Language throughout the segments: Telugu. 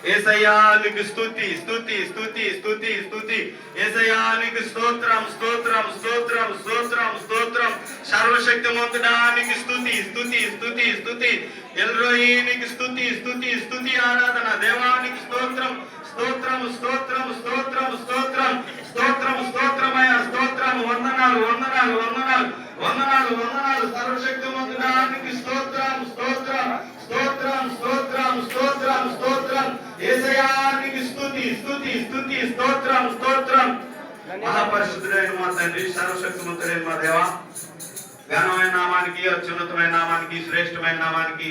యేసయ్యానికి స్తుతి స్తుతి స్తుతి స్తుతి స్తుతి యేసయ్యానికి స్తోత్రం స్తోత్రం స్తోత్రం స్తోత్రం స్తోత్రం సర్వశక్తిమంతుడానికి స్తుతి స్తుతి స్తుతి స్తుతి ఎల్రోయినికి స్తుతి స్తుతి స్తుతి ఆరాధన దేవానికి స్తోత్రం స్తోత్రం స్తోత్రం స్తోత్రం స్తోత్రం స్తోత్రం స్తోత్రమయ స్తోత్రం వందనాలు వందనాలు వందనాలు వందనాలు వందనాలు సర్వశక్తిమంతుడానికి స్తోత్రం స్తోత్రం స్తోత్రం స్తోత్రం స్తోత్రం స్తోత్రం యేసయ్యానికి స్తుతి స్తుతి స్తుతి స్తోత్రం స్తోత్రం మహాపరిశుద్ధుడైన మా తండ్రి సర్వశక్తిమంతుడైన మా దేవా ఘనమైన నామానికి అత్యున్నతమైన నామానికి శ్రేష్టమైన నామానికి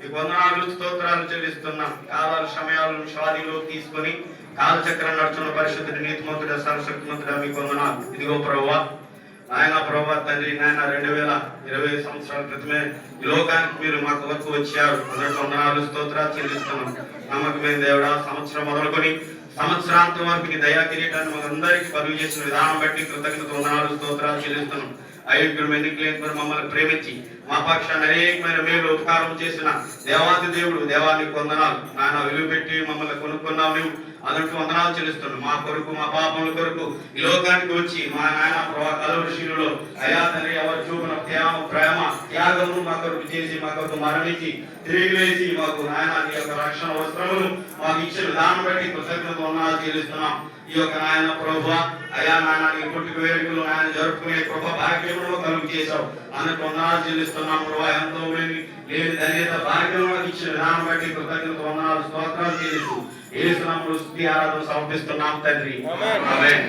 ఈ వందనాలు స్తోత్రాలు చెల్లిస్తున్నాం. కాలాలు సమయాలను స్వాధీనంలో తీసుకొని కాలచక్రం నడుచున్న పరిశుద్ధుడి నీతిమంతుడ సర్వశక్తిమంతుడ మీకు వందనాలు. ఇదిగో ప్రభువా ఆయన ప్రభా తండ్రి నాయన 2020 సంవత్సరాల క్రితమే ఈ లోకానికి మీరు మాకు వరకు వచ్చారు. అందరికి వందనాలు స్తోత్రాలు చెల్లిస్తున్నాం. నమ్మకమైన దేవుడా సంవత్సరం మొదలుకొని సంవత్సరాంతం వరకు నీ దయా కిరీటాన్ని మనందరికీ పరుగు చేసిన విధానం బట్టి కృతజ్ఞత వందనాలు స్తోత్రాలు చెల్లిస్తున్నాం. అయోగ్యుడు ఎన్నికలేని మమ్మల్ని ప్రేమించి మా పక్షాన్ని అనేకమైన మేలు ఉపకారం చేసిన దేవాది దేవుడు దేవానికి వందనాలు. నాయన విలువ పెట్టి మమ్మల్ని కొనుక్కున్నావు నువ్వు. అందుకు వందనాలు చెల్లిస్తున్నాం. మా కొరకు, మా పాపముల కొరకు ఈ లోకానికి వచ్చి మా నాయన ప్రభా కలువరిశిలువలో అయా తండ్రి ఎవరు చూపిన ప్రేమ త్యాగము మా కొరకు చేసి మా కొరకు మరణించి తిరిగి వేసి మాకు నాయన నీ యొక్క రక్షణ వస్త్రములు మాకు ఇచ్చిన దాన్ని బట్టి కృతజ్ఞత వందనాలు చెల్లిస్తున్నాం. ఈ యొక్క నాయన ప్రభువా అయా నాయన నీ పుట్టుక వేడుకలు ఆయన జరుపుకునే కృప భాగ్యమును కలుగు చేశావు. అందుకు వందనాలు చెల్లిస్తున్నాం ప్రభా. ఎంతో లేని ధన్యత భాగ్యమును ఇచ్చిన దాన్ని బట్టి కృతజ్ఞత వందనాలు స్తోత్రాలు చెల్లిస్తూ యేసు నామములో స్తుతి ఆరాధన సమర్పిస్తున్నాం తండ్రి. ఆమేన్.